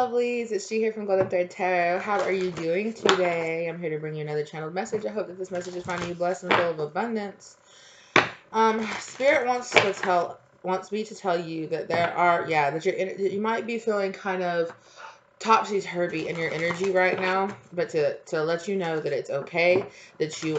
lovelies. It's She here from Golden Thread Tarot. How are you doing today? I'm here to bring you another channeled message. I hope that this message is finding you blessed and full of abundance. Spirit wants me to tell you that that you might be feeling kind of topsy-turvy in your energy right now, but to let you know that it's okay, that you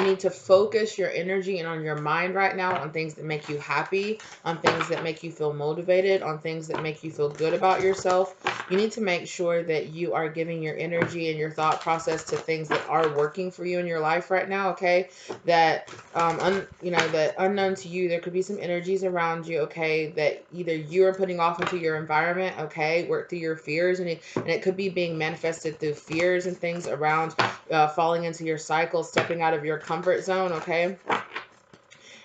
need to focus your energy and on your mind right now on things that make you happy, on things that make you feel motivated, on things that make you feel good about yourself. You need to make sure that you are giving your energy and your thought process to things that are working for you in your life right now, okay? That that unknown to you, there could be some energies around you, okay, that either you are putting off into your environment, okay, work through your fears, and it could be being manifested through fears and things around falling into your cycle, stepping out of your comfort zone, okay?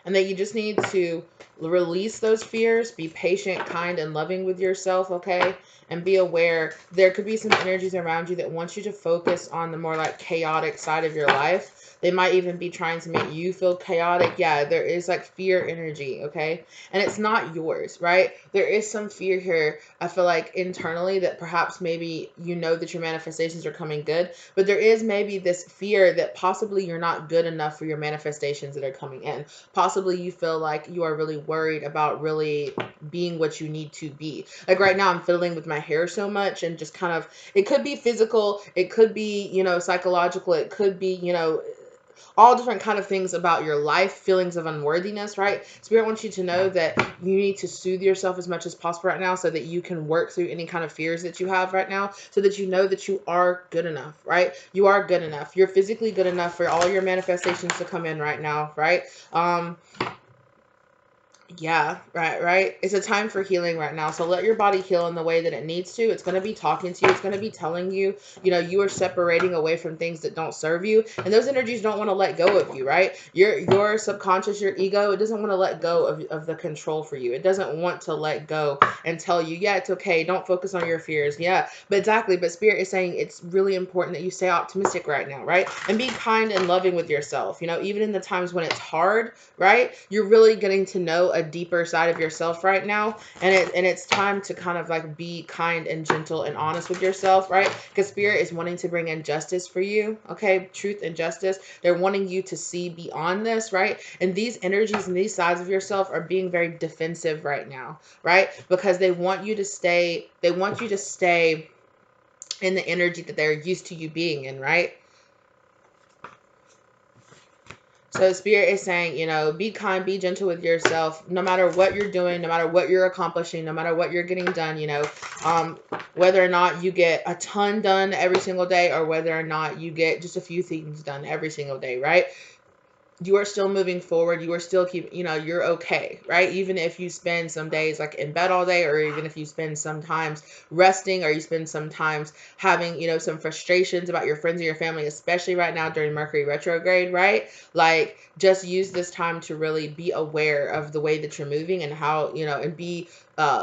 And that you just need to release those fears, be patient, kind, and loving with yourself, okay? And be aware there could be some energies around you that want you to focus on the more like chaotic side of your life. They might even be trying to make you feel chaotic. Yeah, there is like fear energy, okay? And it's not yours, right? There is some fear here, I feel like internally, that perhaps maybe you know that your manifestations are coming good, but there is maybe this fear that possibly you're not good enough for your manifestations that are coming in. Possibly you feel like you are really worried about really being what you need to be. Like right now I'm fiddling with my hair so much, and just kind of, it could be physical, it could be, psychological, it could be, all different kind of things about your life, feelings of unworthiness, right? Spirit wants you to know that you need to soothe yourself as much as possible right now so that you can work through any kind of fears that you have right now, so that you know that you are good enough, right? You are good enough. You're physically good enough for all your manifestations to come in right now, right? Yeah, right. It's a time for healing right now. So let your body heal in the way that it needs to. It's going to be talking to you. It's going to be telling you, you are separating away from things that don't serve you. And those energies don't want to let go of you, right? Your subconscious, your ego, it doesn't want to let go of the control for you. It doesn't want to let go and tell you, yeah, it's okay. Don't focus on your fears. Yeah, but exactly. But Spirit is saying it's really important that you stay optimistic right now, right? And be kind and loving with yourself. Even in the times when it's hard, right? You're really getting to know a deeper side of yourself right now, and it's time to kind of like be kind and gentle and honest with yourself, right? Because Spirit is wanting to bring in justice for you, okay? Truth and justice. They're wanting you to see beyond this, right? And these energies and these sides of yourself are being very defensive right now, right? Because they want you to stay in the energy that they're used to you being in, right? So Spirit is saying, be kind, be gentle with yourself, no matter what you're doing, no matter what you're accomplishing, no matter what you're getting done, whether or not you get a ton done every single day, or whether or not you get just a few things done every single day, right? You are still moving forward. You are still you're okay, right? Even if you spend some days like in bed all day, or even if you spend some times resting, or you spend some times having, some frustrations about your friends or your family, especially right now during Mercury retrograde, right? Like, just use this time to really be aware of the way that you're moving, and how, and be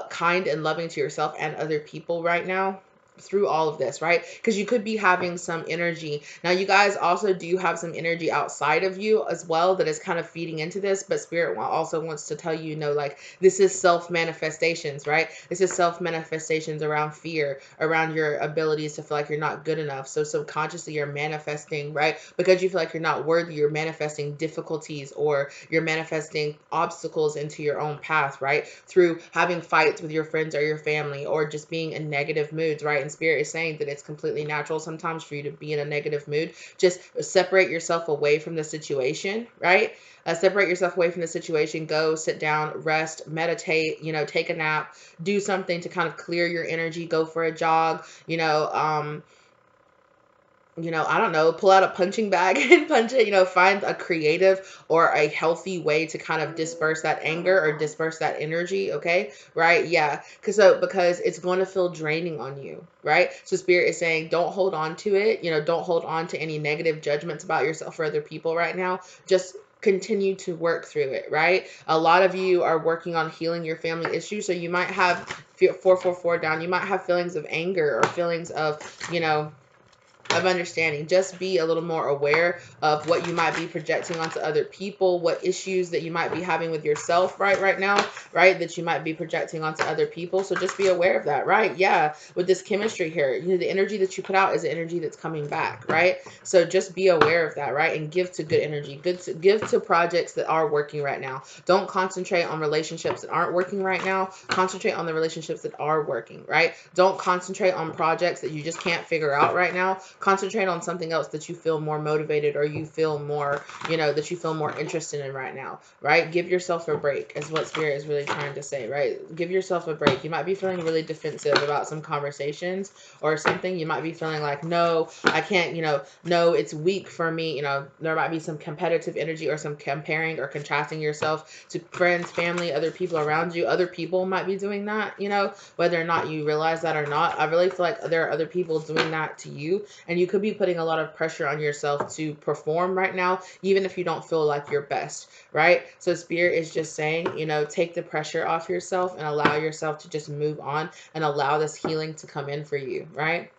kind and loving to yourself and other people right now through all of this, right? Because you could be having some energy. Now, you guys also do have some energy outside of you as well that is kind of feeding into this, but Spirit also wants to tell you, like, this is self-manifestations, right? This is self-manifestations around fear, around your abilities to feel like you're not good enough. So subconsciously you're manifesting, right? Because you feel like you're not worthy, you're manifesting difficulties, or you're manifesting obstacles into your own path, right? Through having fights with your friends or your family, or just being in negative moods, right? And Spirit is saying that it's completely natural sometimes for you to be in a negative mood. Just separate yourself away from the situation, right? Separate yourself away from the situation. Go sit down, rest, meditate, take a nap, do something to kind of clear your energy. Go for a jog, I don't know, pull out a punching bag and punch it, find a creative or a healthy way to kind of disperse that anger or disperse that energy, okay? Right? Yeah. Because it's going to feel draining on you, right? So Spirit is saying, don't hold on to it, don't hold on to any negative judgments about yourself or other people right now. Just continue to work through it, right? A lot of you are working on healing your family issues, so you might have 444 down. You might have feelings of anger or feelings of, of understanding. Just be a little more aware of what you might be projecting onto other people, what issues that you might be having with yourself right now, right, that you might be projecting onto other people. So just be aware of that, right? Yeah, with this chemistry here, you know, the energy that you put out is the energy that's coming back, right? So just be aware of that, right? And give to good energy, give to projects that are working right now. Don't concentrate on relationships that aren't working right now. Concentrate on the relationships that are working, right? Don't concentrate on projects that you just can't figure out right now. Concentrate on something else that you feel more motivated, or you feel more, you know, that you feel more interested in right now, right? Give yourself a break is what Spirit is really trying to say, right? Give yourself a break. You might be feeling really defensive about some conversations or something. You might be feeling like, no, I can't, you know, no, it's weak for me. You know, there might be some competitive energy or some comparing or contrasting yourself to friends, family, other people around you. Other people might be doing that, you know, whether or not you realize that or not. I really feel like there are other people doing that to you, and you could be putting a lot of pressure on yourself to perform right now, even if you don't feel like your best, right? So Spirit is just saying, you know, take the pressure off yourself and allow yourself to just move on and allow this healing to come in for you, right?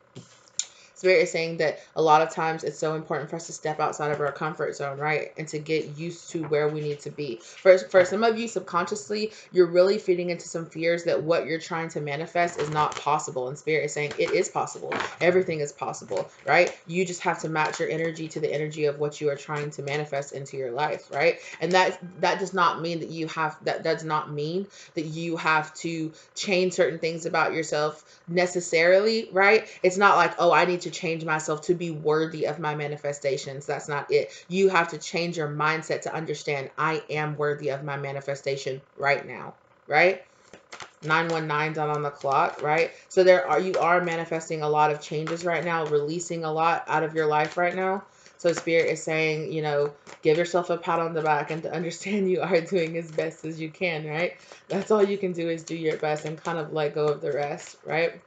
Spirit is saying that a lot of times it's so important for us to step outside of our comfort zone, right? And to get used to where we need to be. For some of you, subconsciously, you're really feeding into some fears that what you're trying to manifest is not possible. And Spirit is saying it is possible. Everything is possible, right? You just have to match your energy to the energy of what you are trying to manifest into your life, right? And that does not mean that that does not mean that you have to change certain things about yourself necessarily, right? It's not like, oh, I need to change myself to be worthy of my manifestations. That's not it. You have to change your mindset to understand I am worthy of my manifestation right now, right? 919 down on the clock, right? So you are manifesting a lot of changes right now, releasing a lot out of your life right now. So Spirit is saying, you know, give yourself a pat on the back and to understand you are doing as best as you can, right? That's all you can do is do your best and kind of let go of the rest, right?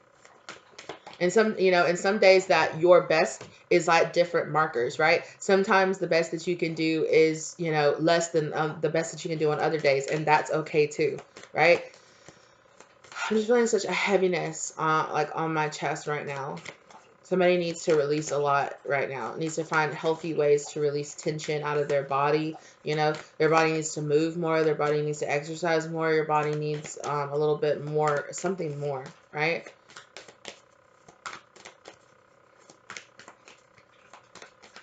And some, you know, and some days that your best is like different markers, right? Sometimes the best that you can do is, you know, less than the best that you can do on other days. And that's okay too, right? I'm just feeling such a heaviness, like on my chest right now. Somebody needs to release a lot right now. Needs to find healthy ways to release tension out of their body. You know, their body needs to move more. Their body needs to exercise more. Your body needs a little bit more, something more, right?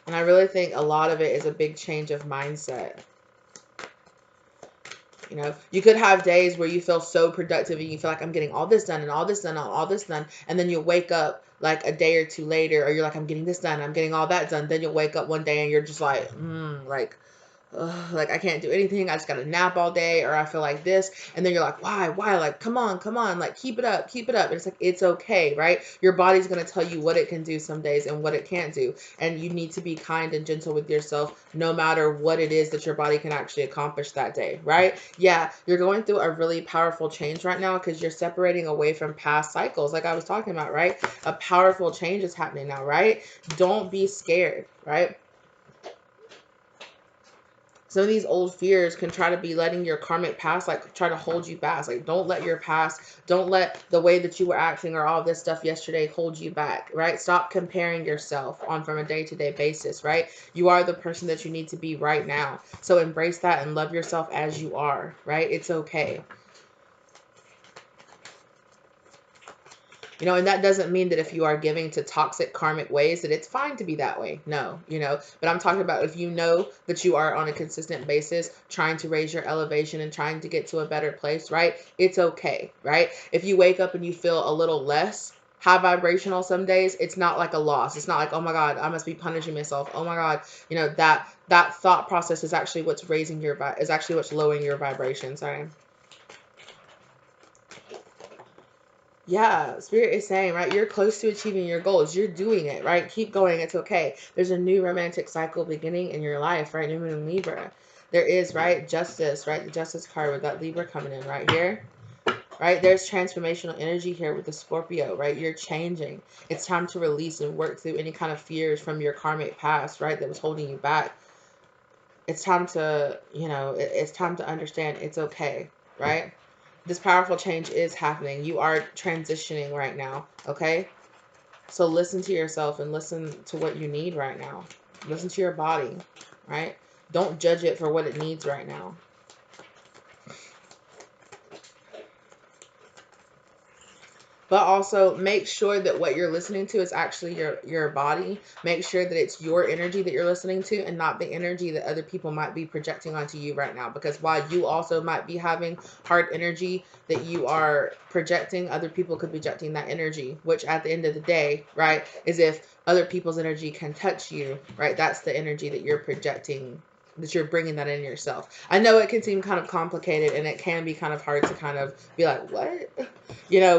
And I really think a lot of it is a big change of mindset. You know, you could have days where you feel so productive and you feel like I'm getting all this done and all this done and all this done. And then you'll wake up like a day or two later, or you're like, I'm getting this done, I'm getting all that done. Then you'll wake up one day and you're just like, like, ugh, like I can't do anything. I just got to nap all day, or I feel like this. And then you're like, why? Like, come on. Like, keep it up. And it's like, it's okay, right? Your body's going to tell you what it can do some days and what it can't do. And you need to be kind and gentle with yourself, no matter what it is that your body can actually accomplish that day, right? Yeah, you're going through a really powerful change right now because you're separating away from past cycles, like I was talking about, right? A powerful change is happening now, right? Don't be scared, right? Some of these old fears can try to be letting your karmic past, like, try to hold you back. Like, don't let your past, don't let the way that you were acting or all this stuff yesterday hold you back, right? Stop comparing yourself on from a day-to-day basis, right? You are the person that you need to be right now. So embrace that and love yourself as you are, right? It's okay. You know, and that doesn't mean that if you are giving to toxic karmic ways that it's fine to be that way. No, you know, but I'm talking about if you know that you are on a consistent basis trying to raise your elevation and trying to get to a better place, right? It's okay, right? If you wake up and you feel a little less high vibrational some days, it's not like a loss. It's not like, oh my God, I must be punishing myself. Oh my God, you know, that thought process is actually what's raising your is actually what's lowering your vibration. Sorry. Yeah, Spirit is saying, right, you're close to achieving your goals. You're doing it, right? Keep going. It's okay. There's a new romantic cycle beginning in your life, right? New Moon in Libra. There is, right, justice, right? The justice card with that Libra coming in right here, right? There's transformational energy here with the Scorpio, right? You're changing. It's time to release and work through any kind of fears from your karmic past, right, that was holding you back. It's time to, you know, it's time to understand it's okay, right? This powerful change is happening. You are transitioning right now, okay? So listen to yourself and listen to what you need right now. Listen to your body, right? Don't judge it for what it needs right now. But also make sure that what you're listening to is actually your body. Make sure that it's your energy that you're listening to and not the energy that other people might be projecting onto you right now. Because while you also might be having hard energy that you are projecting, other people could be projecting that energy, which at the end of the day, right, is if other people's energy can touch you, right, that's the energy that you're projecting, that you're bringing that in yourself. I know it can seem kind of complicated and it can be kind of hard to kind of be like, what?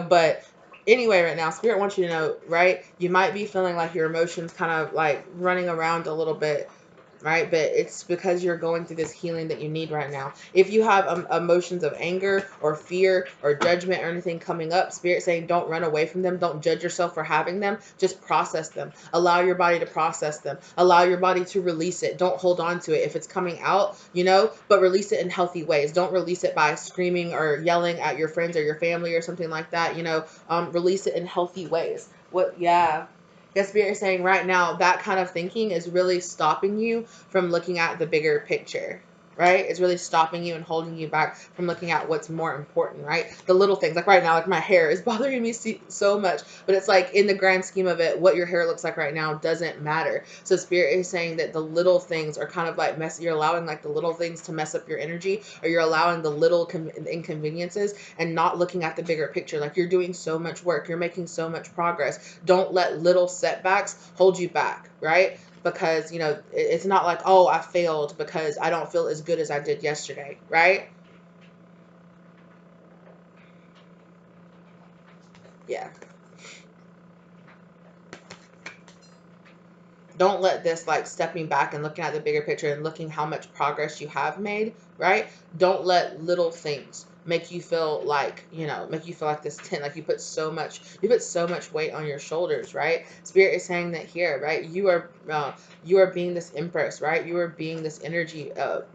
But anyway, right now, Spirit wants you to know, right? You might be feeling like your emotions kind of like running around a little bit, right? But it's because you're going through this healing that you need right now. If you have emotions of anger or fear or judgment or anything coming up, Spirit saying don't run away from them. Don't judge yourself for having them. Just process them. Allow your body to process them. Allow your body to release it. Don't hold on to it. If it's coming out, but release it in healthy ways. Don't release it by screaming or yelling at your friends or your family or something like that. Release it in healthy ways. Yeah. Yes, Spirit is saying right now that kind of thinking is really stopping you from looking at the bigger picture, right? It's really stopping you and holding you back from looking at what's more important, right? The little things, like right now, like my hair is bothering me so much, but it's like in the grand scheme of it, what your hair looks like right now doesn't matter. So Spirit is saying that the little things are kind of like you're allowing like the little things to mess up your energy, or you're allowing the little inconveniences and not looking at the bigger picture. Like you're doing so much work, you're making so much progress. Don't let little setbacks hold you back, right? Because it's not like, oh, I failed because I don't feel as good as I did yesterday, right? Yeah. Don't let this like stepping back and looking at the bigger picture and looking how much progress you have made, right? Don't let little things make you feel like, make you feel like this tent, like you put so much weight on your shoulders, right? Spirit is saying that here, right? You are being this empress, right? You are being this energy,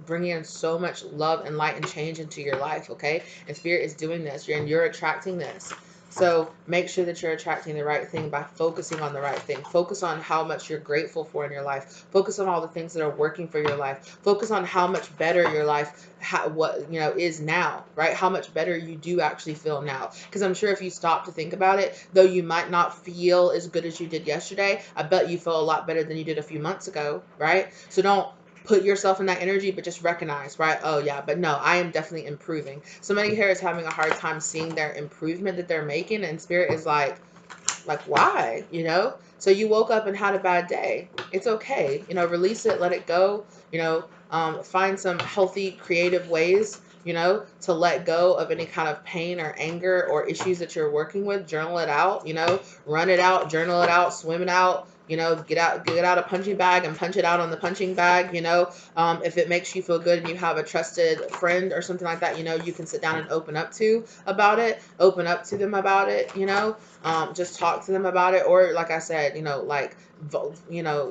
bringing in so much love and light and change into your life, okay? And Spirit is doing this, and you're attracting this. So make sure that you're attracting the right thing by focusing on the right thing. Focus on how much you're grateful for in your life. Focus on all the things that are working for your life. Focus on how much better your life, is now, right? How much better you do actually feel now. Because I'm sure if you stop to think about it, though you might not feel as good as you did yesterday, I bet you feel a lot better than you did a few months ago, right? So don't put yourself in that energy, but just recognize, right? Oh yeah, but no, I am definitely improving. Somebody here is having a hard time seeing their improvement that they're making, and Spirit is like why? So you woke up and had a bad day. It's okay. Release it, let it go. Find some healthy, creative ways, to let go of any kind of pain or anger or issues that you're working with. Journal it out, run it out, journal it out, swim it out. Get out a punching bag and punch it out on the punching bag. If it makes you feel good and you have a trusted friend or something like that, you can sit down and open up to them about it. Just talk to them about it, or like I said,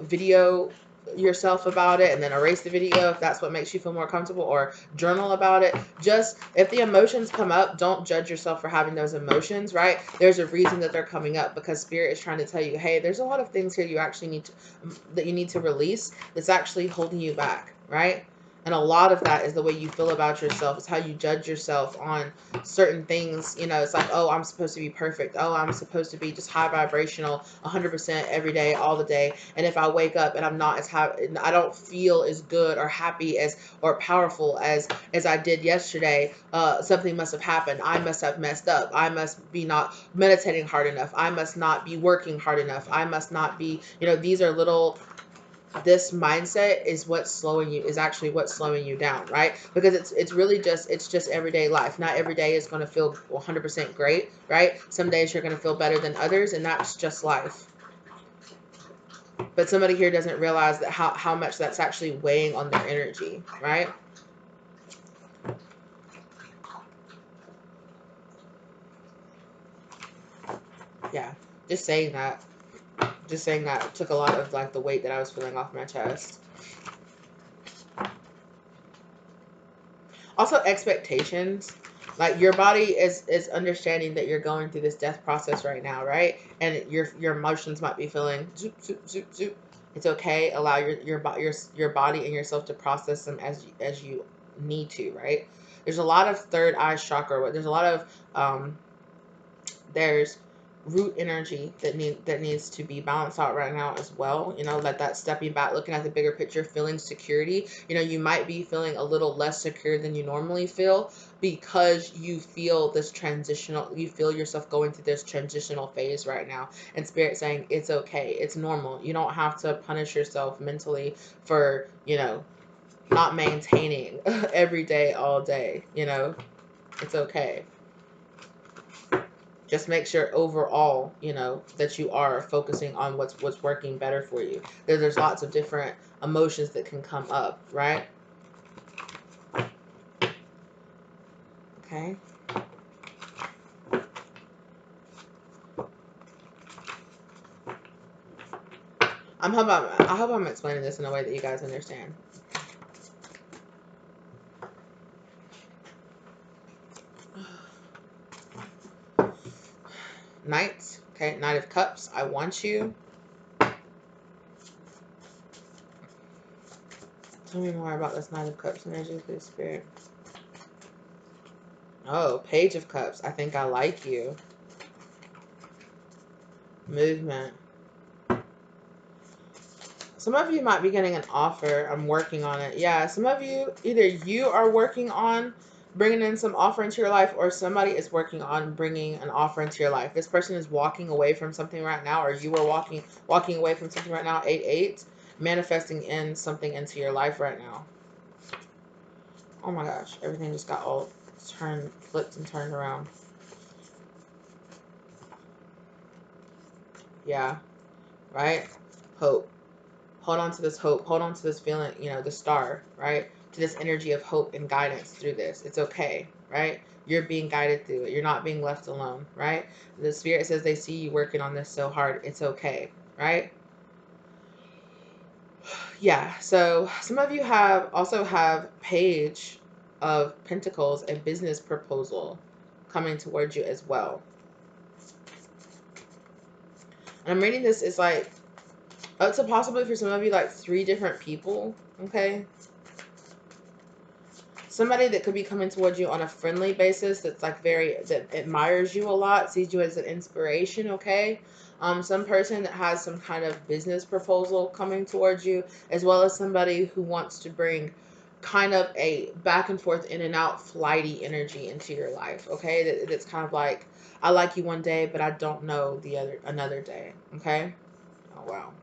video yourself about it and then erase the video if that's what makes you feel more comfortable, or journal about it. Just if the emotions come up, don't judge yourself for having those emotions, right? There's a reason that they're coming up, because Spirit is trying to tell you, hey, there's a lot of things here that you need to release that's actually holding you back, right? And a lot of that is the way you feel about yourself. It's how you judge yourself on certain things. It's like, oh, I'm supposed to be perfect. Oh, I'm supposed to be just high vibrational 100% every day, all the day. And if I wake up and I'm not as high, I don't feel as good or happy or powerful as I did yesterday, something must have happened. I must have messed up. I must be not meditating hard enough. I must not be working hard enough. I must not be, these are little, this mindset is actually what's slowing you down, right? Because it's really just everyday life. Not every day is going to feel 100% great, right? Some days you're going to feel better than others, and that's just life. But somebody here doesn't realize that how much that's actually weighing on their energy, right? Yeah, just saying that took a lot of like the weight that I was feeling off my chest. Also, expectations. Like your body is understanding that you're going through this death process right now, right? And your emotions might be feeling zoop zoop zoop zoop. It's okay. Allow your body and yourself to process them as you need to, right? There's a lot of third eye chakra. There's a lot of there's root energy that needs to be balanced out right now as well. You know, let that stepping back, looking at the bigger picture, feeling security. You know, you might be feeling a little less secure than you normally feel because you feel this transitional, you feel yourself going through this transitional phase right now. And spirit saying it's okay, it's normal. You don't have to punish yourself mentally for, you know, not maintaining every day all day. You know, it's okay. Just make sure overall, you know, that you are focusing on what's working better for you. There's lots of different emotions that can come up, right? Okay. I hope I'm explaining this in a way that you guys understand. Knights, okay, Knight of Cups, I want you. Tell me more about this Knight of Cups energy, please, Spirit. Oh, Page of Cups, I think I like you. Movement. Some of you might be getting an offer. I'm working on it. Yeah, some of you, either you are working on bringing in some offer into your life, or somebody is working on bringing an offer into your life. This person is walking away from something right now, or you are walking away from something right now. 8-8, manifesting in something into your life right now. Oh my gosh, everything just got all flipped and turned around. Yeah, right? Hope. Hold on to this hope. Hold on to this feeling, you know, the star, right? To this energy of hope and guidance through this. It's okay, right? You're being guided through it. You're not being left alone, right? The spirit says they see you working on this so hard. It's okay, right? Yeah, so some of you also have Page of Pentacles, a business proposal coming towards you as well. And I'm reading this, it's like, up to possibly for some of you, like 3 different people, okay? Somebody that could be coming towards you on a friendly basis, that's like that admires you a lot, sees you as an inspiration, okay? Some person that has some kind of business proposal coming towards you, as well as somebody who wants to bring kind of a back and forth, in and out, flighty energy into your life, okay? That's kind of like, I like you one day, but I don't know another day, okay? Oh, wow.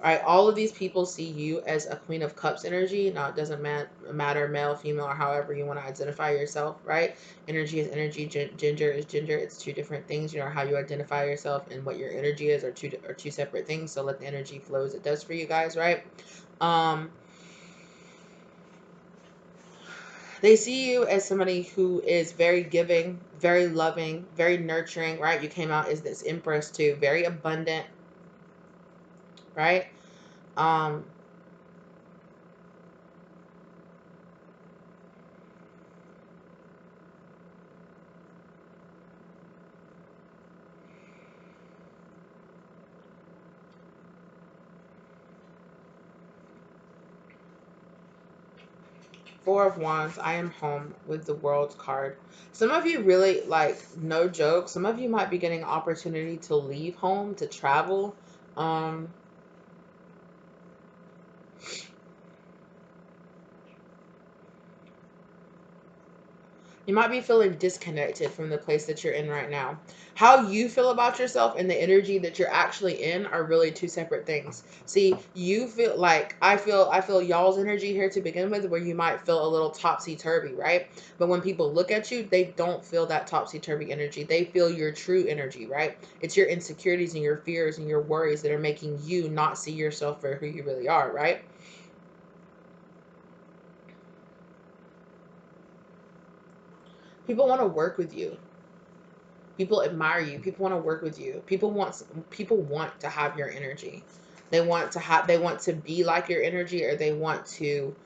All right, all of these people see you as a Queen of Cups energy. Now, it doesn't matter male, female, or however you want to identify yourself, right? Energy is energy, gender is gender. It's 2 different things. You know, how you identify yourself and what your energy is are two separate things. So let the energy flow as it does for you guys, right? They see you as somebody who is very giving, very loving, very nurturing, right? You came out as this Empress too, very abundant, right? 4 of Wands, I am home with the World card. Some of you really, like, no joke, some of you might be getting an opportunity to leave home, to travel. You might be feeling disconnected from the place that you're in right now. How you feel about yourself and the energy that you're actually in are really 2 separate things. See, you feel like I feel y'all's energy here to begin with, where you might feel a little topsy-turvy, right? But when people look at you, they don't feel that topsy-turvy energy. They feel your true energy, right? It's your insecurities and your fears and your worries that are making you not see yourself for who you really are, right? People want to work with you. People admire you. People want to work with you. People want to have your energy. They want to be like your energy, or they want to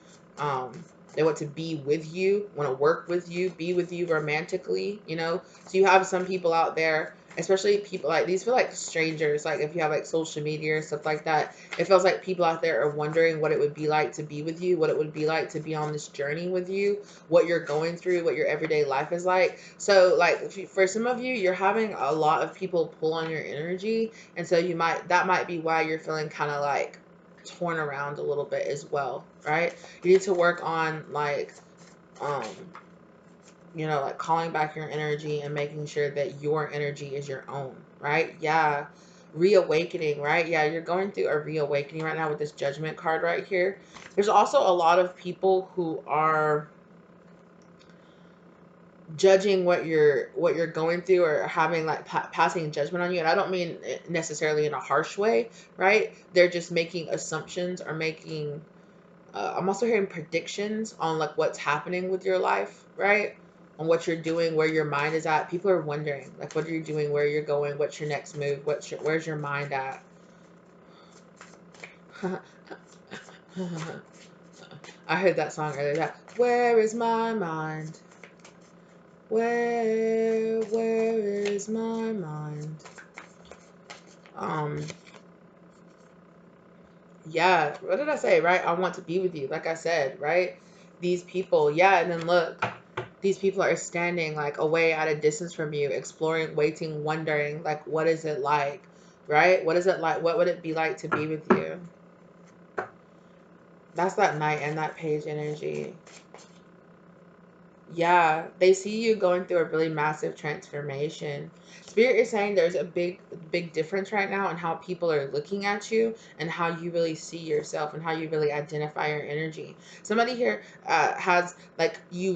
They want to be with you, want to work with you, be with you romantically, you know? So you have some people out there, especially people like these feel like strangers. Like if you have like social media or stuff like that, it feels like people out there are wondering what it would be like to be with you, what it would be like to be on this journey with you, what you're going through, what your everyday life is like. So like for some of you, you're having a lot of people pull on your energy. And so that might be why you're feeling kind of like torn around a little bit as well, right? You need to work on like, um, like calling back your energy and making sure that your energy is your own, right? Yeah. Reawakening, right? Yeah, you're going through a reawakening right now with this Judgment card right here. There's also a lot of people who are judging what you're going through, or having like passing judgment on you. And I don't mean it necessarily in a harsh way, right? They're just making assumptions, or making I'm also hearing predictions on like what's happening with your life, right? On what you're doing, where your mind is at. People are wondering like what are you doing, where you're going, what's your next move, where's your mind at. I heard that song earlier, that where is my mind, where is my mind. um yeah, what did I say, right? I want to be with you, like I said, right? These people, yeah. And then look, these people are standing like away at a distance from you, exploring, waiting, wondering, like, what is it like, right? What is it like? What would it be like to be with you? That's that Knight and that Page energy. Yeah, they see you going through a really massive transformation. Spirit is saying there's a big difference right now in how people are looking at you, and how you really see yourself, and how you really identify your energy. Somebody here has like, you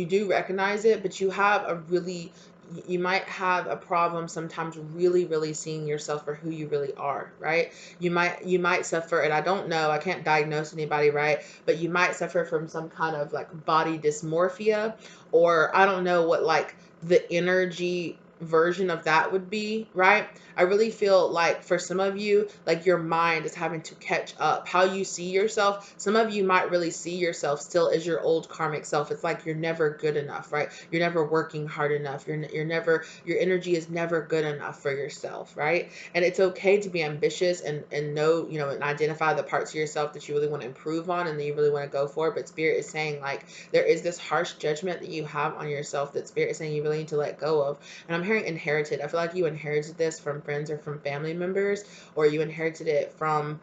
do recognize it, but you might have a problem sometimes really seeing yourself for who you really are, right? You might suffer, and I don't know, I can't diagnose anybody, right? But you might suffer from some kind of like body dysmorphia, or I don't know what like the energy version of that would be, right? I really feel like for some of you, like your mind is having to catch up. How you see yourself, some of you might really see yourself still as your old karmic self. It's like you're never good enough, right? You're never working hard enough. You're never, your energy is never good enough for yourself, right? And it's okay to be ambitious, and know, and identify the parts of yourself that you really want to improve on, and that you really want to go for. But Spirit is saying like there is this harsh judgment that you have on yourself that Spirit is saying you really need to let go of. And I'm hearing inherited. I feel like you inherited this from friends or from family members, or you inherited it from,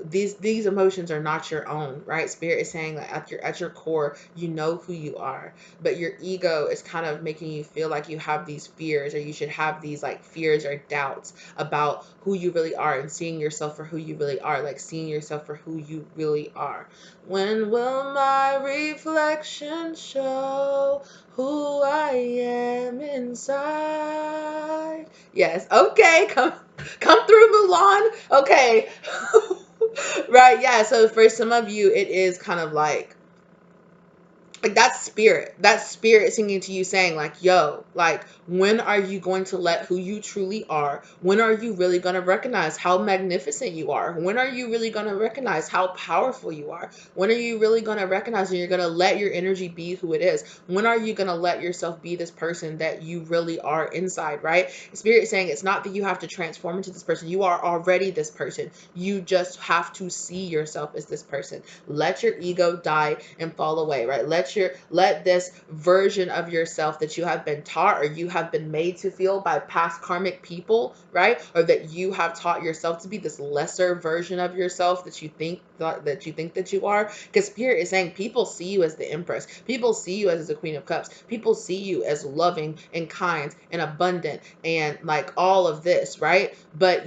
these emotions are not your own, right? Spirit is saying that at your core, you know who you are, but your ego is kind of making you feel like you have these fears, or you should have these like fears or doubts about who you really are, and seeing yourself for who you really are, like seeing yourself for who you really are. When will my reflection show who I am inside? Yes. Okay. Come through, Mulan. Okay. Right. Yeah. So for some of you, it is kind of like that spirit singing to you, saying like, yo, like, when are you going to let who you truly are, when are you really going to recognize how magnificent you are, when are you really going to recognize how powerful you are, when are you really going to recognize and you're going to let your energy be who it is, when are you going to let yourself be this person that you really are inside, right? Spirit is saying it's not that you have to transform into this person, you are already this person, you just have to see yourself as this person. Let your ego die and fall away, right? Let this version of yourself that you have been taught, or you have been made to feel by past karmic people, right? Or that you have taught yourself to be, this lesser version of yourself that you think that you are. Because Spirit is saying people see you as the Empress. People see you as the Queen of Cups. People see you as loving and kind and abundant and like all of this, right? But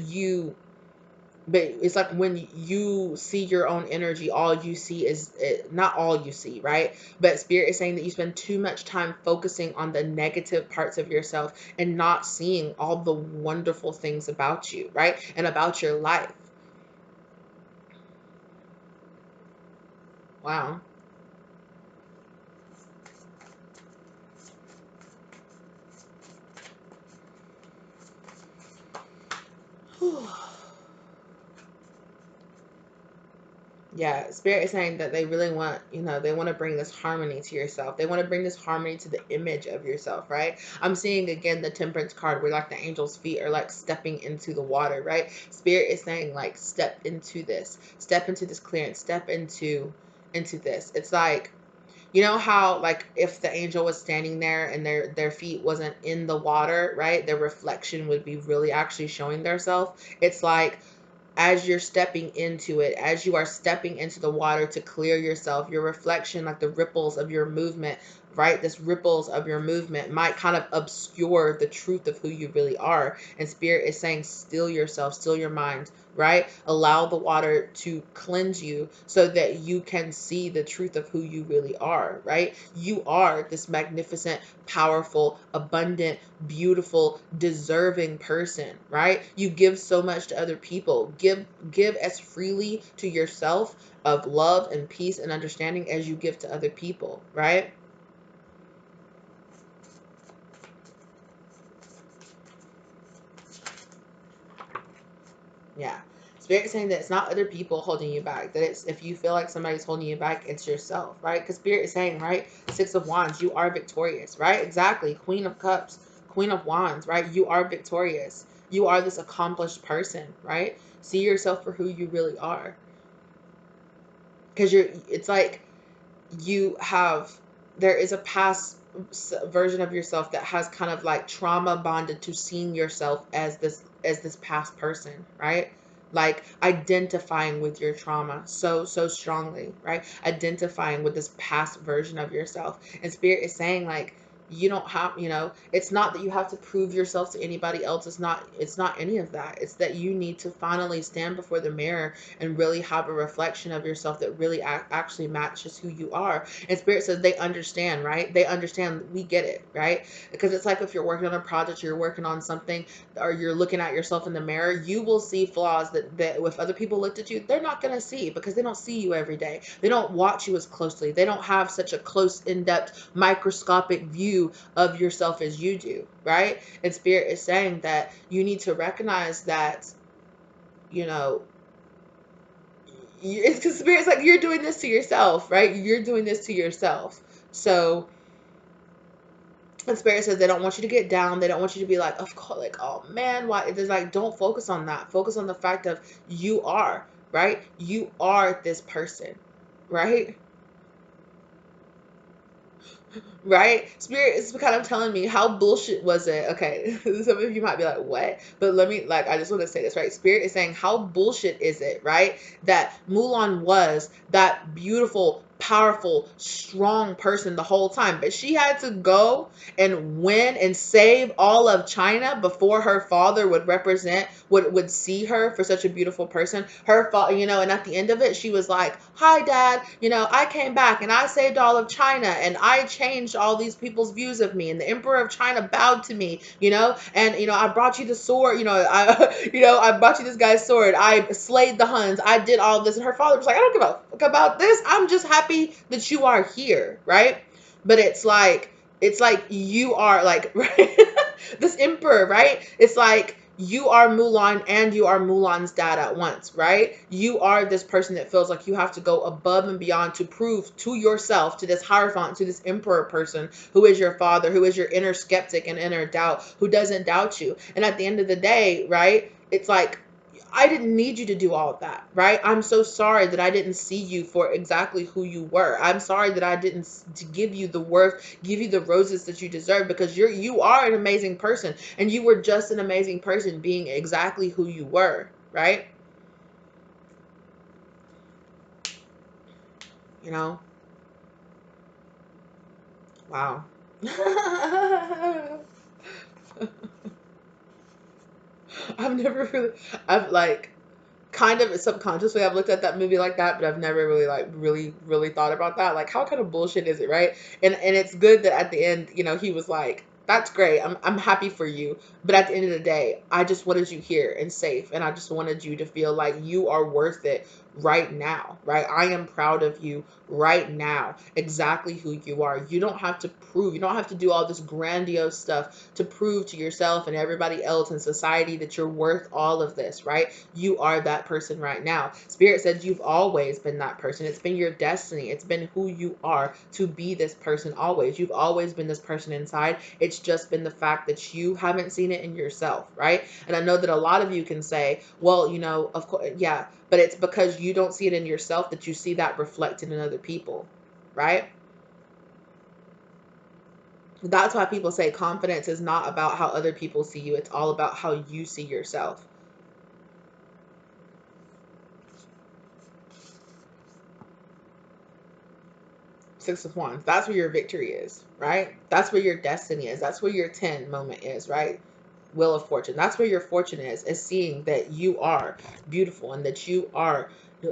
it's like when you see your own energy, all you see is not all you see, right? But Spirit is saying that you spend too much time focusing on the negative parts of yourself, and not seeing all the wonderful things about you, right? And about your life. Wow. Yeah, Spirit is saying that they really want, they want to bring this harmony to yourself. They want to bring this harmony to the image of yourself, right? I'm seeing again the Temperance card where like the angel's feet are like stepping into the water, right? Spirit is saying like step into this clearance, step into this. It's like, you know how like if the angel was standing there and their feet wasn't in the water, right? Their reflection would be really actually showing their self. It's like as you're stepping into it, as you are stepping into the water to clear yourself, your reflection, like the ripples of your movement, right? This ripples of your movement might kind of obscure the truth of who you really are. And Spirit is saying, still yourself, still your mind, right? Allow the water to cleanse you so that you can see the truth of who you really are, right? You are this magnificent, powerful, abundant, beautiful, deserving person, right? You give so much to other people. Give as freely to yourself of love and peace and understanding as you give to other people, right? Yeah. Spirit saying that it's not other people holding you back. That it's, if you feel like somebody's holding you back, it's yourself, right? Because Spirit is saying, right, Six of Wands, you are victorious, right? Exactly. Queen of Cups, Queen of Wands, right? You are victorious. You are this accomplished person, right? See yourself for who you really are. Because it's like you have, there is a past version of yourself that has kind of like trauma bonded to seeing yourself as this past person, right? Like identifying with your trauma so strongly, right? Identifying with this past version of yourself. And Spirit is saying like, you don't have, it's not that you have to prove yourself to anybody else. It's not any of that. It's that you need to finally stand before the mirror and really have a reflection of yourself that really actually matches who you are. And Spirit says they understand, right? They understand. We get it, right? Because it's like if you're working on a project, you're working on something, or you're looking at yourself in the mirror, you will see flaws that if other people looked at you, they're not going to see, because they don't see you every day. They don't watch you as closely. They don't have such a close, in-depth, microscopic view of yourself as you do, right? And Spirit is saying that you need to recognize that, you know, it's because Spirit's like, you're doing this to yourself, right? You're doing this to yourself. So, and Spirit says they don't want you to get down. They don't want you to be like, of course, like, oh man, why? It's like, don't focus on that. Focus on the fact of you are, right? You are this person, right? Right? Spirit is kind of telling me, how bullshit was it? Okay, some of you might be like, what? But let me, like, I just want to say this, right? Spirit is saying, how bullshit is it, right? That Mulan was that beautiful, powerful, strong person the whole time, but she had to go and win and save all of China before her father would would see her for such a beautiful person. Her father, and at the end of it, she was like, hi dad, I came back and I saved all of China and I changed all these people's views of me, and the emperor of China bowed to me, and I brought you the sword, I I brought you this guy's sword, I slayed the Huns, I did all this. And her father was like, I don't give a fuck about this, I'm just happy that you are here, right? But it's like you are like, right? This emperor, right? It's like you are Mulan and you are Mulan's dad at once, right? You are this person that feels like you have to go above and beyond to prove to yourself, to this Hierophant, to this emperor person who is your father, who is your inner skeptic and inner doubt, who doesn't doubt you. And at the end of the day, right? It's like, I didn't need you to do all of that, right? I'm so sorry that I didn't see you for exactly who you were. I'm sorry that I didn't to give you the worth, give you the roses that you deserve, because you are an amazing person, and you were just an amazing person being exactly who you were, right? You know? Wow. I've never really, I've like, kind of subconsciously I've looked at that movie like that, but I've never really like really thought about that. Like, how kind of bullshit is it, right? And it's good that at the end, he was like, that's great. I'm happy for you. But at the end of the day, I just wanted you here and safe, and I just wanted you to feel like you are worth it right now, right? I am proud of you right now, exactly who you are. You don't have to prove, you don't have to do all this grandiose stuff to prove to yourself and everybody else in society that you're worth all of this, right? You are that person right now. Spirit said you've always been that person. It's been your destiny. It's been who you are to be this person always. You've always been this person inside. It's just been the fact that you haven't seen it in yourself, right? And I know that a lot of you can say, well, you know, of course, yeah, but it's because you don't see it in yourself that you see that reflected in other people, right? That's why people say confidence is not about how other people see you. It's all about how you see yourself. Six of Wands. That's where your victory is, right? That's where your destiny is. That's where your 10 moment is, right? Wheel of Fortune. That's where your fortune is seeing that you are beautiful and that you are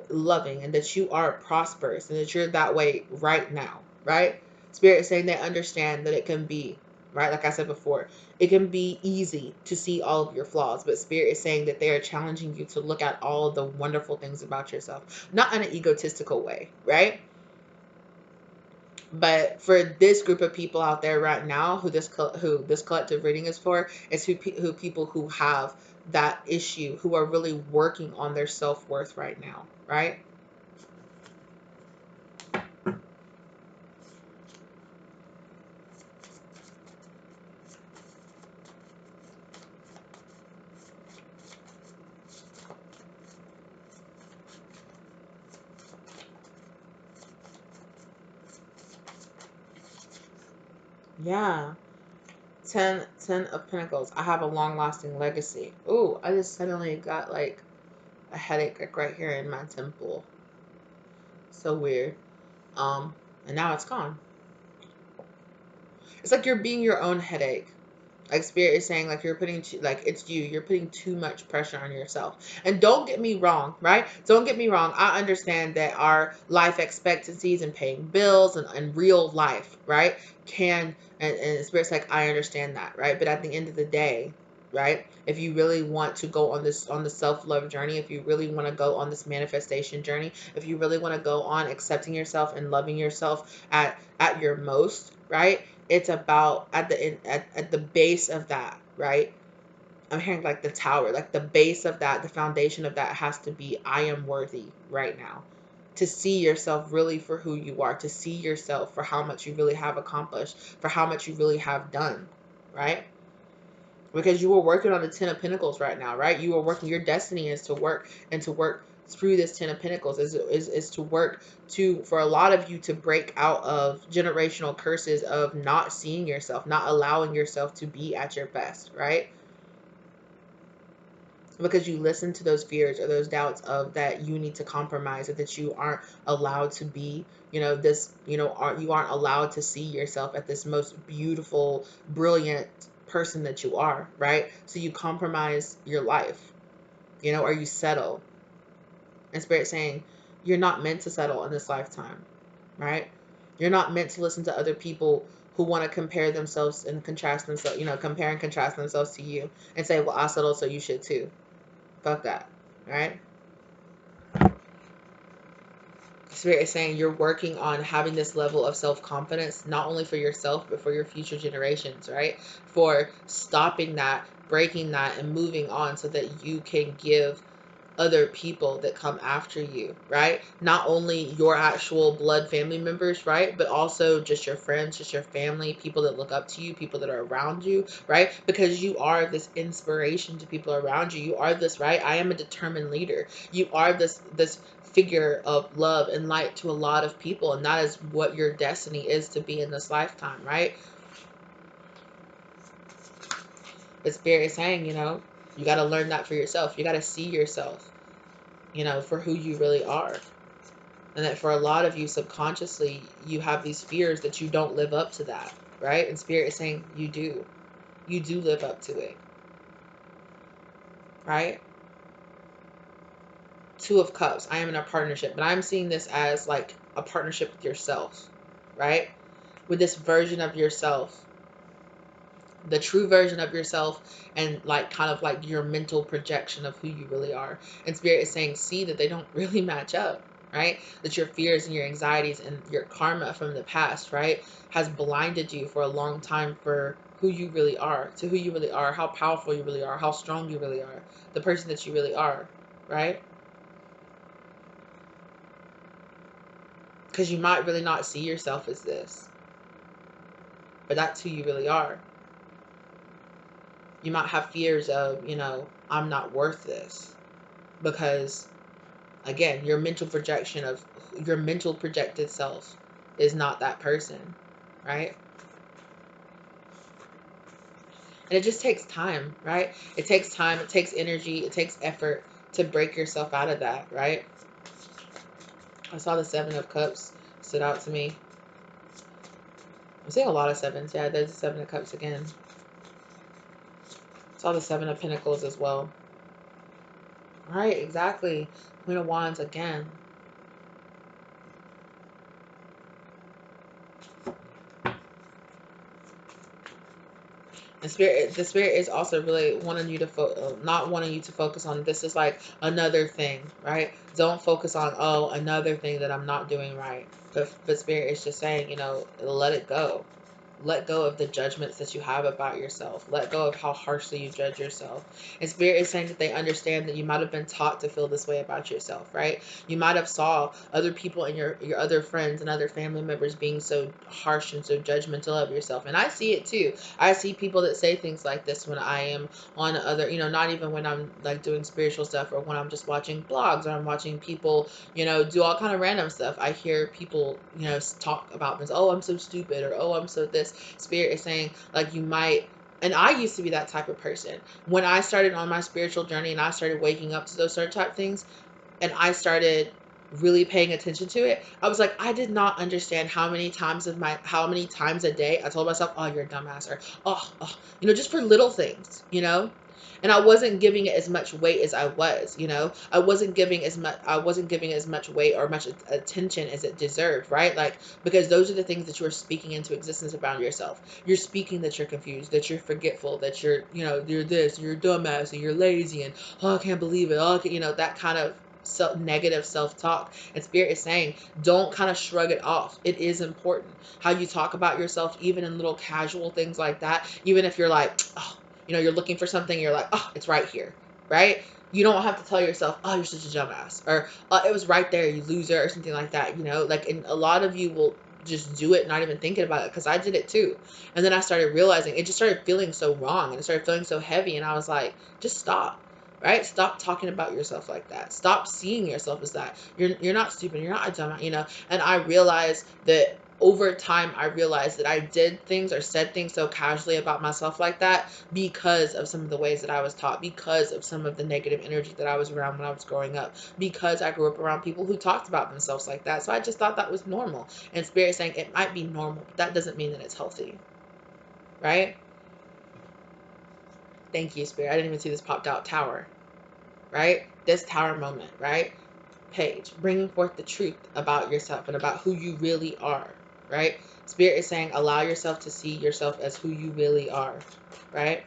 loving and that you are prosperous and that you're that way right now, right? Spirit is saying they understand that it can be, right? Like I said before, it can be easy to see all of your flaws, but Spirit is saying that they are challenging you to look at all of the wonderful things about yourself, not in an egotistical way, right? But for this group of people out there right now, who this collective reading is for, is who people who have that issue, who are really working on their self-worth right now, right? Yeah. Ten of Pentacles. I have a long-lasting legacy. Ooh, I just suddenly got like a headache like right here in my temple. So weird. And now it's gone. It's like you're being your own headache. Like Spirit is saying, like you're putting too much pressure on yourself. And don't get me wrong, right? Don't get me wrong. I understand that our life expectancies and paying bills and real life, right, can, and Spirit's like, I understand that, right? But at the end of the day, right, if you really want to go on the self-love journey, if you really want to go on this manifestation journey, if you really want to go on accepting yourself and loving yourself at your most, right, it's about at the base of that, right? I'm hearing like the tower, like the base of that, the foundation of that has to be, I am worthy right now. To see yourself really for who you are, to see yourself for how much you really have accomplished, for how much you really have done, right? Because you were working on the 10 of Pentacles right now, right? You are working, your destiny is to work, and to work through this 10 of Pentacles is to work to, for a lot of you, to break out of generational curses of not seeing yourself, not allowing yourself to be at your best, right? Because you listen to those fears or those doubts of that you need to compromise, or that you aren't allowed to be, you aren't allowed to see yourself at this most beautiful, brilliant person that you are, right? So you compromise your life, or you settle. And Spirit saying, you're not meant to settle in this lifetime, right? You're not meant to listen to other people who want to compare themselves and contrast themselves, compare and contrast themselves to you and say, well, I settled, so you should too. Fuck that, right? Spirit is saying you're working on having this level of self-confidence, not only for yourself, but for your future generations, right? For stopping that, breaking that, and moving on so that you can give other people that come after you, right? Not only your actual blood family members, right? But also just your friends, just your family, people that look up to you, people that are around you, right? Because you are this inspiration to people around you. You are this, right? I am a determined leader. You are this figure of love and light to a lot of people, and that is what your destiny is to be in this lifetime, right? But Spirit is saying, you got to learn that for yourself. You got to see yourself, for who you really are. And that for a lot of you, subconsciously, you have these fears that you don't live up to that, right? And Spirit is saying you do. You do live up to it, right? Two of Cups. I am in a partnership, but I'm seeing this as like a partnership with yourself, right? With this version of yourself the true version of yourself, and like kind of like your mental projection of who you really are. And Spirit is saying, see that they don't really match up, right? That your fears and your anxieties and your karma from the past, right, has blinded you for a long time for who you really are, to who you really are, how powerful you really are, how strong you really are, the person that you really are, right? Because you might really not see yourself as this, but that's who you really are. You might have fears of, I'm not worth this, because again, your mental projection of your mental projected self is not that person, right? And it just takes time, right? It takes time, it takes energy, it takes effort to break yourself out of that, right? I saw the Seven of Cups stood out to me. I'm seeing a lot of sevens. Yeah, there's the Seven of Cups again. I saw the Seven of Pentacles as well. Right, exactly. Queen of Wands again. And the spirit is also really wanting you to not wanting you to focus on this is like another thing, right? Don't focus on, oh, another thing that I'm not doing right. But spirit is just saying, let it go. Let go of the judgments that you have about yourself. Let go of how harshly you judge yourself. And Spirit is saying that they understand that you might have been taught to feel this way about yourself, right? You might have saw other people and your other friends and other family members being so harsh and so judgmental of yourself. And I see it too. I see people that say things like this when I am on other, not even when I'm like doing spiritual stuff or when I'm just watching blogs or I'm watching people, do all kind of random stuff. I hear people, talk about this. Oh, I'm so stupid, or oh, I'm so this. Spirit is saying, like, you might, and I used to be that type of person. When I started on my spiritual journey and I started waking up to those certain type things, and I started really paying attention to it, I was like, I did not understand how many times a day I told myself, oh, you're a dumbass, or just for little things, and I wasn't giving it as much weight as I was, I wasn't giving as much weight or much attention as it deserved, right? Like, because those are the things that you are speaking into existence about yourself. You're speaking that you're confused, that you're forgetful, that you're this, you're a dumbass, and you're lazy, and oh, I can't believe it, oh, that kind of negative self-talk. And Spirit is saying, don't kind of shrug it off. It is important how you talk about yourself, even in little casual things like that. Even if you're like, oh, you're looking for something, you're like, oh, it's right here, right? You don't have to tell yourself, oh, you're such a dumbass, or it was right there, you loser, or something like that. Like, and a lot of you will just do it not even thinking about it, because I did it too. And then I started realizing it just started feeling so wrong, and it started feeling so heavy, and I was like, just stop. Right? Stop talking about yourself like that. Stop seeing yourself as that. You're not stupid. You're not a dumb, And I realized that over time, I realized that I did things or said things so casually about myself like that because of some of the ways that I was taught, because of some of the negative energy that I was around when I was growing up, because I grew up around people who talked about themselves like that. So I just thought that was normal. And Spirit saying it might be normal, but that doesn't mean that it's healthy. Right? Thank you, Spirit. I didn't even see this popped out. Tower. Right? This tower moment, right? Page, bringing forth the truth about yourself and about who you really are, right? Spirit is saying, allow yourself to see yourself as who you really are, right?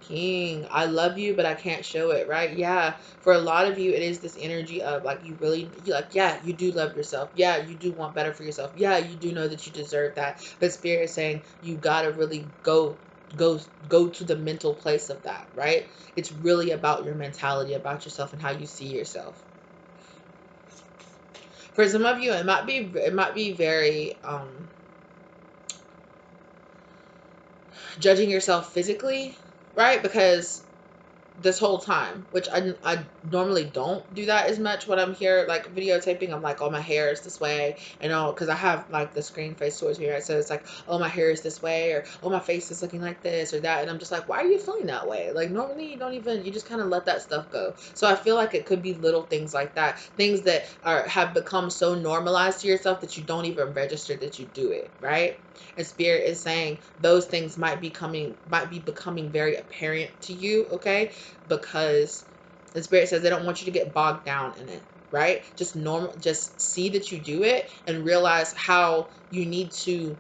King, I love you, but I can't show it, right? Yeah, for a lot of you, it is this energy of like, you like, yeah, you do love yourself. Yeah, you do want better for yourself. Yeah, you do know that you deserve that. But Spirit is saying, you gotta really go to the mental place of that, right? It's really about your mentality, about yourself, and how you see yourself. For some of you, it might be very judging yourself physically, right? Because this whole time, which I normally don't do that as much when I'm here like videotaping. I'm like, oh, my hair is this way, and all, because I have like the screen face towards me, right? So it's like, oh, my hair is this way, or oh, my face is looking like this or that, and I'm just like, why are you feeling that way? Like, normally you just kind of let that stuff go. So I feel like it could be little things like that, things that have become so normalized to yourself that you don't even register that you do it, right? And Spirit is saying those things might be becoming very apparent to you, okay? Because the Spirit says they don't want you to get bogged down in it, right? Just see that you do it and realize how you need to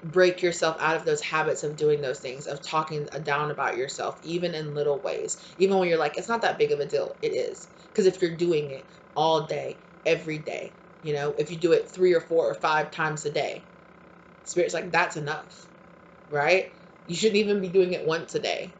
break yourself out of those habits of doing those things, of talking down about yourself, even in little ways. Even when you're like, it's not that big of a deal. It is. Because if you're doing it all day, every day, you know, if you do it 3 or 4 or 5 times a day, Spirit's like, that's enough, right? You shouldn't even be doing it once a day,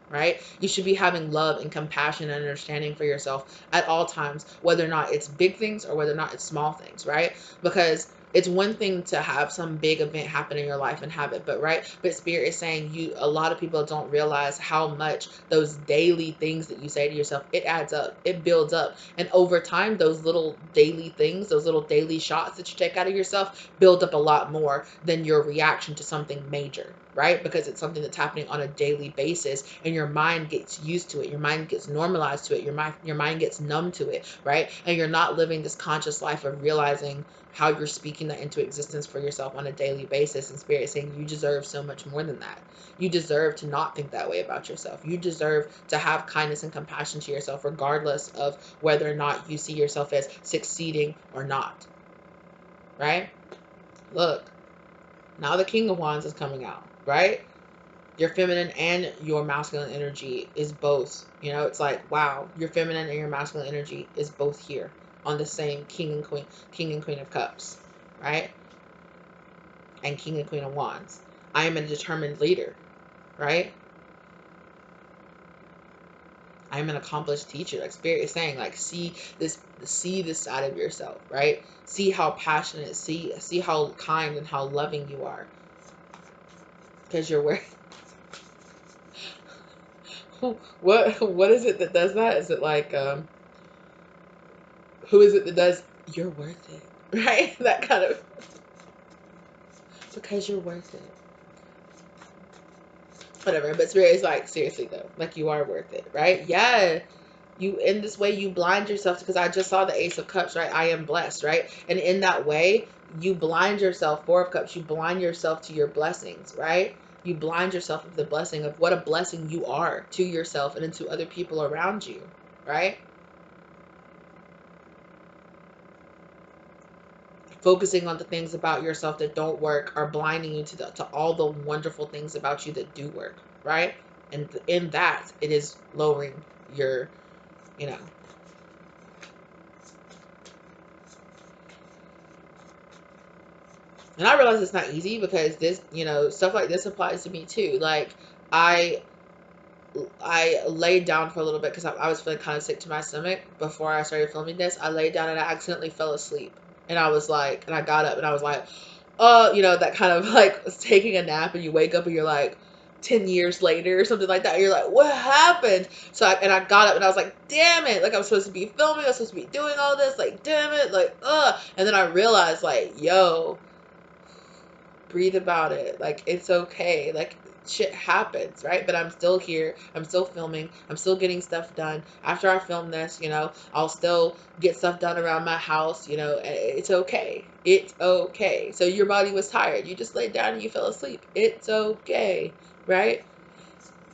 right? You should be having love and compassion and understanding for yourself at all times, whether or not it's big things or whether or not it's small things, right? Because it's one thing to have some big event happen in your life and have it, but Spirit is saying a lot of people don't realize how much those daily things that you say to yourself, it adds up, it builds up. And over time, those little daily things, those little daily shots that you take out of yourself build up a lot more than your reaction to something major, right? Because it's something that's happening on a daily basis, and your mind gets used to it, your mind gets normalized to it, your mind gets numb to it, right? And you're not living this conscious life of realizing how you're speaking that into existence for yourself on a daily basis. And Spirit is saying you deserve so much more than that. You deserve to not think that way about yourself. You deserve to have kindness and compassion to yourself, regardless of whether or not you see yourself as succeeding or not, right? Look, now the King of Wands is coming out, right? Your feminine and your masculine energy is both, you know, it's like, wow, your feminine and your masculine energy is both here on the same king and queen of cups, right? And king and queen of wands. I am a determined leader, right? I am an accomplished teacher. Like Spirit is saying, like, see this side of yourself, right? See how passionate, see how kind and how loving you are, because you're worth. What is it that does that? Is it like who is it that does you're worth it, right? That kind of, because you're worth it, whatever. But Spirit is like, seriously though, like, you are worth it, right? Yeah, you, in this way you blind yourself, because I just saw the Ace of Cups, right? I am blessed, right? And in that way you blind yourself, Four of Cups, you blind yourself to your blessings, right? You blind yourself of the blessing of what a blessing you are to yourself and to other people around you, right? Focusing on the things about yourself that don't work are blinding you to all the wonderful things about you that do work, right? And in that, it is lowering your, you know. And I realize it's not easy, because this, you know, stuff like this applies to me too. Like, I laid down for a little bit because I was feeling kind of sick to my stomach before I started filming this. I laid down and I accidentally fell asleep. And I was like, and I got up and I was like, you know, that kind of like taking a nap and you wake up and you're like 10 years later or something like that. And you're like, what happened? So I got up and I was like, damn it. Like, I'm supposed to be filming. I'm supposed to be doing all this. Like, damn it. Like, And then I realized, like, yo, breathe about it. Like, it's okay. Like, shit happens, right? But I'm still here. I'm still filming. I'm still getting stuff done. After I film this, you know, I'll still get stuff done around my house, you know, and it's okay. It's okay. So your body was tired. You just laid down and you fell asleep. It's okay, right?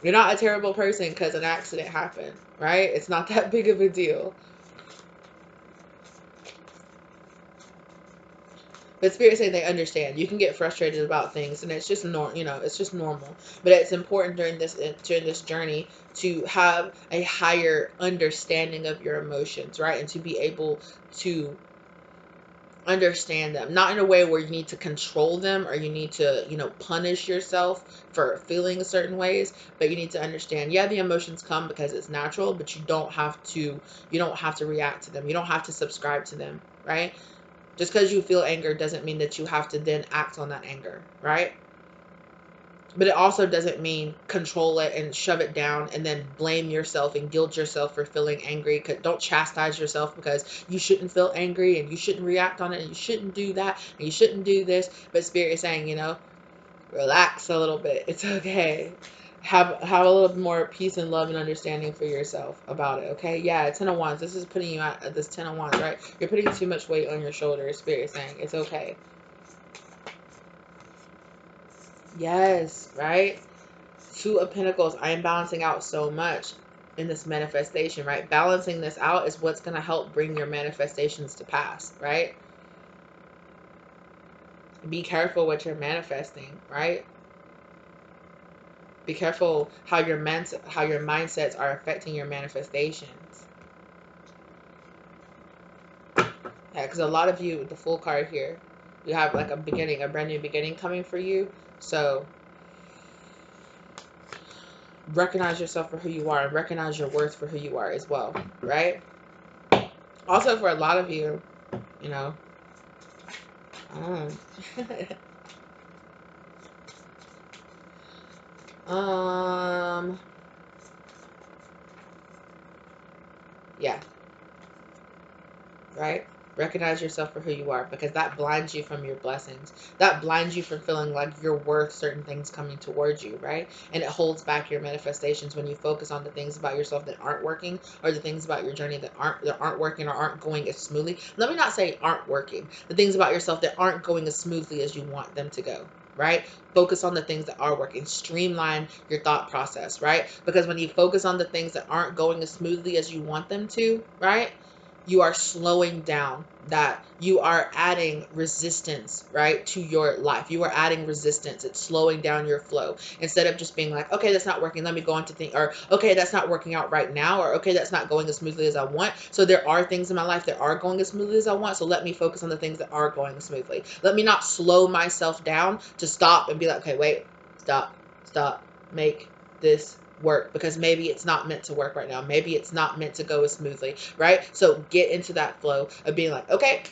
You're not a terrible person because an accident happened, right? It's not that big of a deal. But Spirit saying they understand. You can get frustrated about things, and it's just you know, it's just normal. But it's important during this journey to have a higher understanding of your emotions, right? And to be able to understand them, not in a way where you need to control them or you need to, you know, punish yourself for feeling certain ways, but you need to understand, yeah, the emotions come because it's natural, but you don't have to react to them. You don't have to subscribe to them, right? Just because you feel anger doesn't mean that you have to then act on that anger, right? But it also doesn't mean control it and shove it down and then blame yourself and guilt yourself for feeling angry. Don't chastise yourself because you shouldn't feel angry and you shouldn't react on it and you shouldn't do that and you shouldn't do this. But Spirit is saying, you know, relax a little bit. It's okay. Have a little more peace and love and understanding for yourself about it, okay? Yeah, 10 of Wands. This is putting you at this 10 of Wands, right? You're putting too much weight on your shoulders. Spirit is saying it's okay. Yes, right? Two of Pentacles. I am balancing out so much in this manifestation, right? Balancing this out is what's going to help bring your manifestations to pass, right? Be careful what you're manifesting, right? Be careful how your mindsets are affecting your manifestations. Yeah, because a lot of you, the Fool card here, you have like a beginning, a brand new beginning coming for you. So recognize yourself for who you are and recognize your worth for who you are as well, right? Also, for a lot of you, you know, um, yeah, right? Recognize yourself for who you are, because that blinds you from your blessings. That blinds you from feeling like you're worth certain things coming towards you, right? And it holds back your manifestations when you focus on the things about yourself that aren't working, or the things about your journey that aren't working or aren't going as smoothly. Let me not say aren't working. The things about yourself that aren't going as smoothly as you want them to go, right? Focus on the things that are working. Streamline your thought process, right? Because when you focus on the things that aren't going as smoothly as you want them to, right, you are slowing down, that you are adding resistance, right, to your life. You are adding resistance. It's slowing down your flow. Instead of just being like, okay, that's not working, let me go on to think, or okay, that's not working out right now, or okay, that's not going as smoothly as I want. So there are things in my life that are going as smoothly as I want. So let me focus on the things that are going smoothly. Let me not slow myself down to stop and be like, okay, wait, stop, make this work, because maybe it's not meant to work right now. Maybe it's not meant to go as smoothly, right? So get into that flow of being like, okay,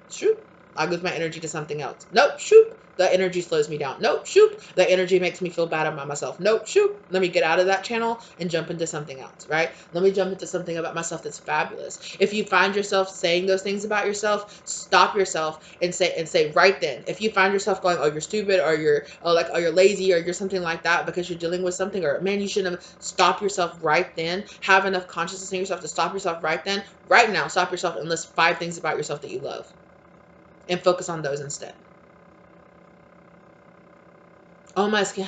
shoot, I'll give my energy to something else. Nope, shoot, the energy slows me down. Nope, shoot, the energy makes me feel bad about myself. Nope, shoot, let me get out of that channel and jump into something else, right? Let me jump into something about myself that's fabulous. If you find yourself saying those things about yourself, stop yourself and say right then. If you find yourself going, oh, you're stupid, or oh, you're lazy, or you're something like that because you're dealing with something, or man, you shouldn't have, stop yourself right then. Have enough consciousness in yourself to stop yourself right then. Right now, stop yourself and list 5 things about yourself that you love, and focus on those instead. Oh, my skin,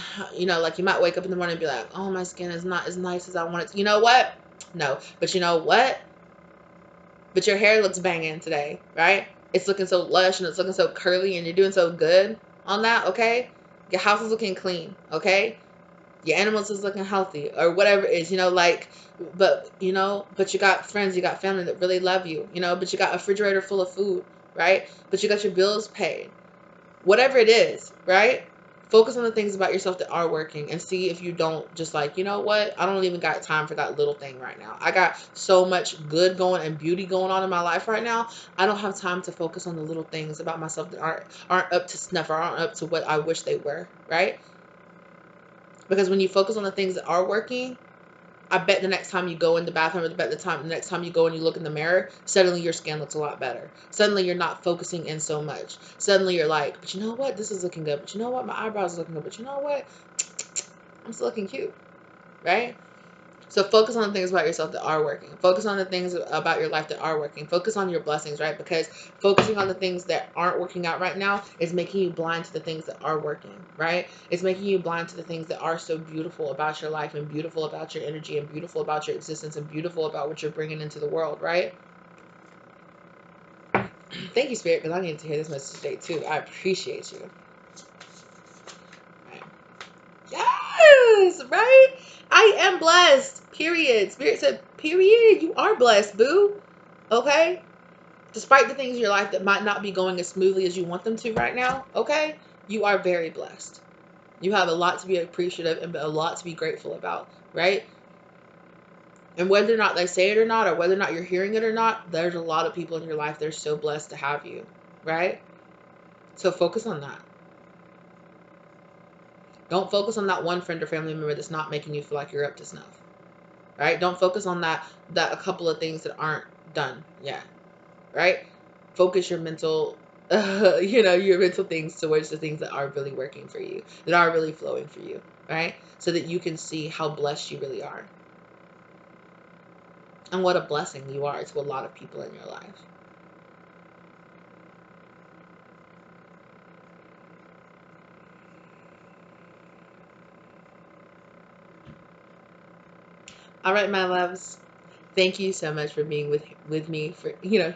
like you might wake up in the morning and be like, oh, my skin is not as nice as I want it. You know what? No, but you know what? But your hair looks banging today, right? It's looking so lush and it's looking so curly, and you're doing so good on that, okay? Your house is looking clean, okay? Your animals is looking healthy, or whatever it is, but you got friends, you got family that really love you, but you got a refrigerator full of food, right? But you got your bills paid. Whatever it is, right? Focus on the things about yourself that are working, and see if you don't just like, you know what? I don't even got time for that little thing right now. I got so much good going and beauty going on in my life right now. I don't have time to focus on the little things about myself that aren't up to snuff, or aren't up to what I wish they were, right? Because when you focus on the things that are working, I bet the next time you go in the bathroom, or the next time you go and you look in the mirror, suddenly your skin looks a lot better. Suddenly you're not focusing in so much. Suddenly you're like, but you know what? This is looking good. But you know what? My eyebrows are looking good. But you know what? I'm still looking cute, right? So focus on the things about yourself that are working. Focus on the things about your life that are working. Focus on your blessings, right? Because focusing on the things that aren't working out right now is making you blind to the things that are working, right? It's making you blind to the things that are so beautiful about your life, and beautiful about your energy, and beautiful about your existence, and beautiful about what you're bringing into the world, right? Thank you, Spirit, because I needed to hear this message today, too. I appreciate you. Right. Yes, right? I am blessed, period. Spirit said, period. You are blessed, boo. Okay? Despite the things in your life that might not be going as smoothly as you want them to right now, okay? You are very blessed. You have a lot to be appreciative and a lot to be grateful about, right? And whether or not they say it or not, or whether or not you're hearing it or not, there's a lot of people in your life that are so blessed to have you, right? So focus on that. Don't focus on that one friend or family member that's not making you feel like you're up to snuff, right? Don't focus on that a couple of things that aren't done yet, right? Focus your mental, your mental things towards the things that are really working for you, that are really flowing for you, right? So that you can see how blessed you really are. And what a blessing you are to a lot of people in your life. All right, my loves. thank you so much for being with me for,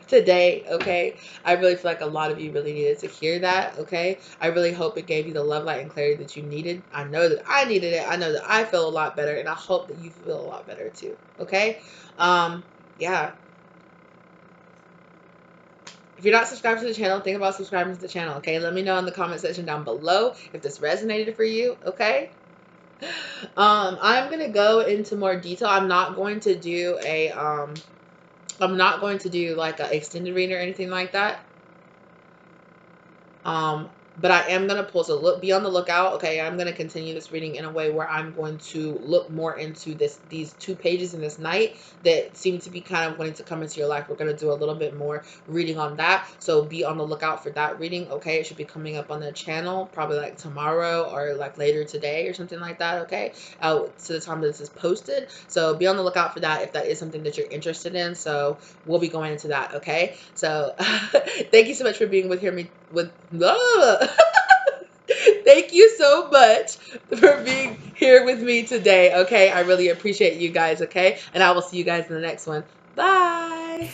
today, okay? I really feel like a lot of you really needed to hear that, okay? I really hope it gave you the love, light, and clarity that you needed. I know that I needed it. I know that I feel a lot better, and I hope that you feel a lot better too, okay? Yeah. If you're not subscribed to the channel, think about subscribing to the channel, okay? Let me know in the comment section down below if this resonated for you, okay? I'm gonna go into more detail. I'm not going to do like a extended reading or anything like that. But I am going to pull, so be on the lookout. Okay, I'm going to continue this reading in a way where I'm going to look more into these 2 pages in this night that seem to be kind of wanting to come into your life. We're going to do a little bit more reading on that, so be on the lookout for that reading. Okay, it should be coming up on the channel probably like tomorrow or like later today or something like that. Okay, out to the time that this is posted, so be on the lookout for that if that is something that you're interested in. So we'll be going into that. Okay, so thank you so much for being thank you so much for being here with me today, okay? I really appreciate you guys, okay? And I will see you guys in the next one. Bye!